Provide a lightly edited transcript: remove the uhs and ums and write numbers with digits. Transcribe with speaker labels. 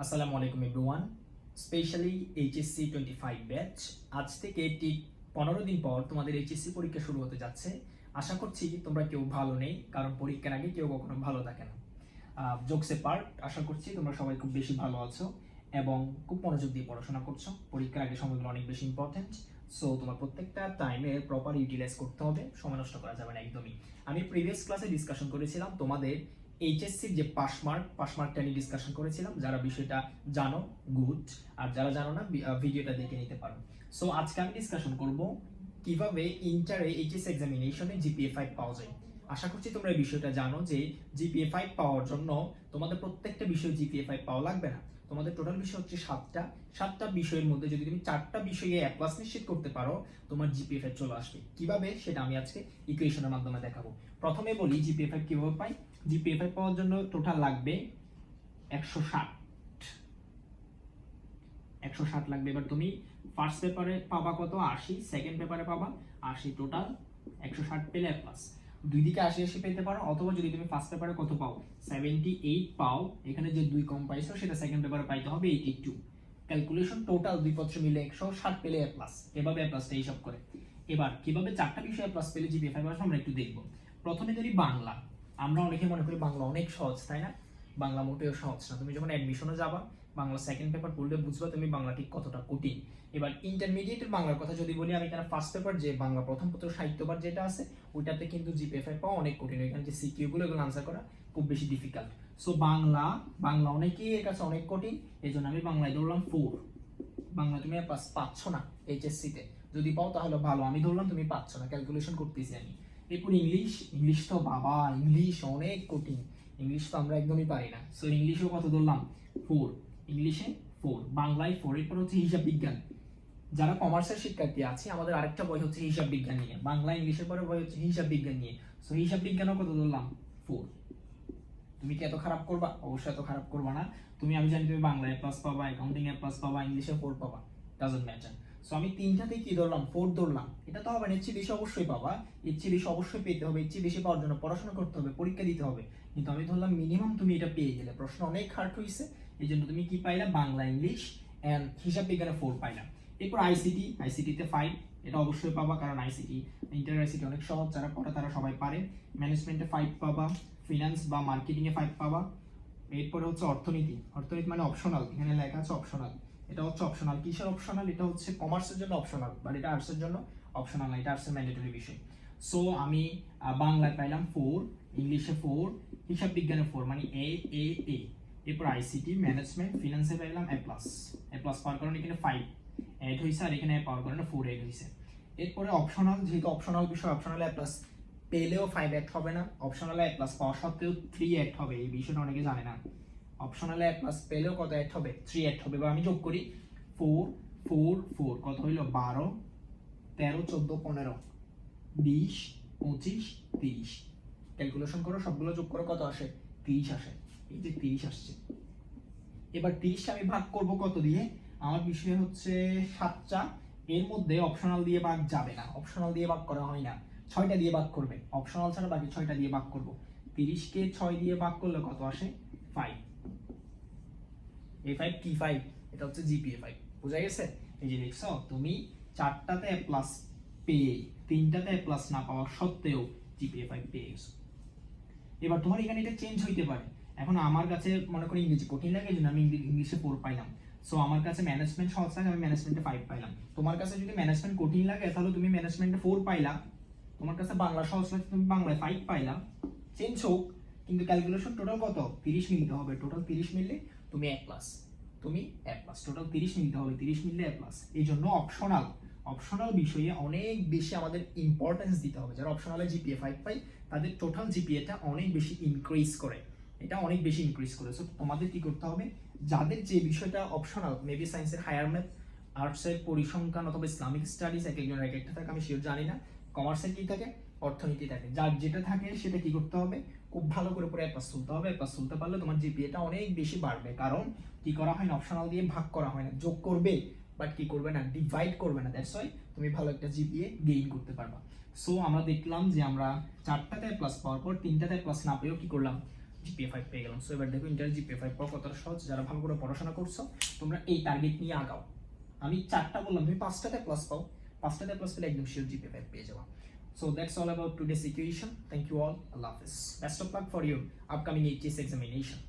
Speaker 1: আসসালামু আলাইকুম everyone. Specially HSC 25 batch আজ থেকে ঠিক 15 দিন পর তোমাদের এইচএসসি পরীক্ষা শুরু হতে যাচ্ছে। আশা করছি তোমরা কেউ ভালো নেই, কারণ পরীক্ষার আগে কেউ কখনো ভালো থাকে না। জোকসে পার্ট, আশা করছি তোমরা সবাই খুব বেশি ভালো আছো এবং খুব মনোযোগ দিয়ে পড়াশোনা করছো। পরীক্ষার আগে সময়গুলো অনেক বেশি ইম্পর্টেন্ট, সো তোমার প্রত্যেকটা টাইমে প্রপার ইউটিলাইজ করতে হবে, সময় নষ্ট করা যাবে না একদমই। আমি প্রিভিয়াস ক্লাসে ডিসকাশন করেছিলাম তোমাদের এইচএসসির যে পাস মার্কটা নিয়ে ডিসকাশন করেছিলাম। যারা বিষয়টা জানো গুড, আর যারা জানো না ভিডিওটা দেখে নিতে পারো। সো আজকে আমি ডিসকাশন করব কিভাবে ইন্টারে এইচএস এক্সামিনেশনে জিপিএ 5 পাওয়া যায়। আশা করছি তোমরা এই বিষয়টা জানো যে জিপিএ 5 পাওয়ার জন্য তোমাদের প্রত্যেকটা বিষয় জিপিএ 5 পাওয়া লাগবে না। তোমাদের টোটাল বিষয় হচ্ছে সাতটা বিষয়ের মধ্যে যদি তুমি 4টা বিষয়ে এ প্লাস নিশ্চিত করতে পারো, তোমার জিপিএ 5 চলে আসবে। কিভাবে সেটা আমি আজকে ইকুয়েশনের মাধ্যমে দেখাবো। প্রথমে বলি জিপিএ 5 কিভাবে পাই। জিপিএ 5 পাওয়ার জন্য টোটাল লাগবে 160 লাগবে। এবার তুমি ফার্স্ট পেপারে পাবা কত, 80, সেকেন্ড পেপারে পাবা 80, টোটাল 160 পেলে এ প্লাস। দুই দিকে 80 পেতে পারো, অথবা যদি তুমি ফার্স্ট পেপারে কত পাও 78 পাও, এখানে যে 2 কম পাইছো সেটা সেকেন্ড পেপারে পাইতে হবে 82। ক্যালকুলেশন টোটাল দুই পত্র মিলে 160 পেলে এ প্লাস। এভাবে এ প্লাসটা হিসাব করে। এবার কিভাবে 4টা বিষয়ে প্লাস পেলে জিপিএ 5 আসবে আমরা একটু দেখব। প্রথমে যদি বাংলা, আমরা অনেকে মনে করি বাংলা অনেক সহজ, তাই না? বাংলা মোটেও সহজ না। তুমি যখন অ্যাডমিশনে যাবা, বাংলা সেকেন্ড পেপার পড়লে বুঝবা তুমি বাংলা ঠিক কতটা কঠিন। এবার ইন্টারমিডিয়েটের বাংলার কথা যদি বলি, আমি এখানে ফার্স্ট পেপার যে বাংলা প্রথম পত্র সাহিত্যপাঠ যেটা আছে, ওইটাতে কিন্তু জিপিএ 5 পাওয়া অনেক কঠিন। এখানে যে সিকিউ গুলো এগুলো আনসার করা খুব বেশি ডিফিকাল্ট। সো বাংলা অনেকেই এর কাছে অনেক কঠিন, এই জন্য আমি বাংলায় ধরলাম 4। বাংলা তুমি পাচ্ছ না এইচএসসি তে, যদি পাও তাহলে ভালো, আমি ধরলাম তুমি পাচ্ছ না, ক্যালকুলেশন করতেছি আমি। এরপর ইংলিশ তো বাবা, ইংলিশ অনেক কঠিন, ইংলিশ তো আমরা একদমই পারি না। সো ইংলিশেও কত ধরলাম 4, ইংলিশে 4, বাংলায় 4। এরপর হচ্ছে হিসাব বিজ্ঞান। যারা কমার্সের শিক্ষার্থী আছে, আমাদের আরেকটা বই হচ্ছে হিসাব বিজ্ঞান নিয়ে। বাংলা ইংলিশের পরে বই হচ্ছে হিসাব বিজ্ঞান নিয়ে। সো হিসাব বিজ্ঞানও কত ধরলাম 4। তুমি কি এত খারাপ করবা? অবশ্যই এত খারাপ করবা না। আমি জানি তুমি বাংলায় এ প্লাস পাবা, অ্যাকাউন্টিং এ প্লাস পাবা, ইংলিশে 4 পাবা, ডাজন্ট ম্যাটার। সো আমি তিনটাতেই কি ধরলাম 4 ধরলাম। এটা তো হবে না, এর চেয়ে বেশি অবশ্যই পাবা, এর চেয়ে বেশি অবশ্যই পেতে হবে, এর চেয়ে বেশি পাওয়ার জন্য পড়াশোনা করতে হবে, পরীক্ষা দিতে হবে। কিন্তু আমি ধরলাম মিনিমাম তুমি এটা পেয়ে গেলে। প্রশ্ন অনেক হার্ড হয়েছে, এই জন্য তুমি কি পাইলা, বাংলা ইংলিশ এন্ড হিসাব বিজ্ঞানে 4 পাইলা। এরপর আইসিটিতে 5, এটা অবশ্যই পাবা, কারণ ইন্টার আইসিটি অনেক সহজ, যারা পড়ে তারা সবাই পারে। ম্যানেজমেন্টে 5 পাবা, ফিনান্স বা মার্কেটিং এ 5 পাবা। এরপরে হচ্ছে অর্থনীতি মানে অপশনাল, এখানে লেখা আছে অপশনাল, এটা হচ্ছে অপশনাল। কিসের অপশনাল? এটা হচ্ছে কমার্সের জন্য অপশনাল, বাট এটা আর্টসের জন্য অপশনাল না, এটা আর্টসের ম্যান্ডেটরি বিষয়। সো আমি বাংলায় পাইলাম 4, ইংলিশে 4, হিসাব বিজ্ঞানে 4, মানে এ। এরপর আইসিটি, ম্যানেজমেন্ট, ফিনান্সে পাইলাম এ প্লাস পাওয়ার কারণে এখানে 5 অ্যাড হয়েছে, আর এখানে পাওয়ার কারণে 4 অ্যাড হয়েছে। এরপরে অপশনাল, যেহেতু অপশনাল বিষয়, অপশনালে এ প্লাস পেলেও 5 অ্যাড হবে না, অপশনালে এ প্লাস পাওয়া সত্ত্বেও 3 অ্যাড হবে। এই বিষয়টা অনেকে জানে না। অপশনালে এ প্লাস পেলেও কত অ্যাড হবে? 3 অ্যাড হবে। বা আমি যোগ করি 4 4 4, কত হইল? 12 13 14 15 20 25 30। ক্যালকুলেশন করো, সবগুলো যোগ করো, কত আসে? 30 আসে। এই যে 30 আসছে। এবার 30টা আমি ভাগ করব কত দিয়ে? আমার বিষয় হচ্ছে 7টা, এর মধ্যে অপশনাল দিয়ে ভাগ যাবে না, অপশনাল দিয়ে ভাগ করা হয় না, 6টা দিয়ে ভাগ করবে, অপশনাল ছাড়া বাকি 6টা দিয়ে ভাগ করব। 30 কে 6 দিয়ে ভাগ করলে কত আসে? 5। এই 5 কি 5? এটা হচ্ছে জিপিএ 5। বুঝা গেছে? এই যে দেখছো, তুমি 4টাতে এ প্লাস পেয়ে 3টাতে এ প্লাস না পাওয়া সত্ত্বেও জিপিএ 5 পেয়ে গেছো। এবার তোমার এখানে এটা চেঞ্জ হইতে পারে। এখন আমার কাছে মনে করি ইংরেজি কঠিন লাগে, এই জন্য আমি ইংলিশে 4 পাইলাম। সো আমার কাছে ম্যানেজমেন্ট সহজ লাগে, আমি ম্যানেজমেন্টে 5 পাইলাম। তোমার কাছে যদি ম্যানেজমেন্ট কঠিন লাগে, তাহলে তুমি ম্যানেজমেন্টে 4 পাইলা। তোমার কাছে বাংলা সহজ লাগে, তুমি বাংলায় 5 পাইলা। চেঞ্জ হোক, কিন্তু ক্যালকুলেশন টোটাল কত? 30 মিলতে হবে। টোটাল 30 মিললে তুমি এ প্লাস, টোটাল 30 মিলতে হবে, 30 মিললে এ প্লাস। এই জন্য অপশনাল বিষয়ে অনেক বেশি আমাদের ইম্পর্টেন্স দিতে হবে। যারা অপশনালে জিপিএ 5 পায়, তাদের টোটাল জিপিএটা অনেক বেশি ইনক্রিজ করে, এটা অনেক বেশি ইনক্রিজ করে। সো তোমাদের কি করতে হবে, যাদের যে বিষয়টা অপশনাল, মেবি সায়েন্সের হায়ার ম্যাথ, আর্টসের পরিসংখ্যান অথবা ইসলামিক স্টাডিজ, এক একজনের এক একটা থাকে, আমি শিওর জানি না। কমার্সের কি থাকে? অর্থনীতি থাকে। যার যেটা থাকে সেটা কি করতে হবে, খুব ভালো করে পড়ে এ প্লাস তুলতে হবে। এ প্লাস তুলতে পারলে তোমার জিপিএটা অনেক বেশি বাড়বে। কারণ কি করা হয় না, অপশনাল দিয়ে ভাগ করা হয় না, যোগ করবে, বাট কি করবে না, ডিভাইড করবে না। দ্যাটস ওয়াই তুমি ভালো একটা জিপিএ গেইন করতে পারবা। সো আমরা দেখলাম যে আমরা 4টাতে প্লাস পাওয়ার পর 3টাতে প্লাস না পেয়েও কি করলাম, জিপিএ 5 পেয়ে গেলাম। সো এবার দেখো ইন্টার জিপিএ 5 পাওয়া কতটা সহজ। যারা ভালো করে পড়াশোনা করছো তোমরা এই টার্গেট নিয়ে আগাও। আমি 4টা বললাম, তুমি 5টাতে প্লাস পাও, 5টাতে প্লাস পেলে একদম শিওর জিপিএ 5 পেয়ে যাবা। So that's all about today's equation. Thank you all. Allah Hafiz. Best of luck for your upcoming HS examination.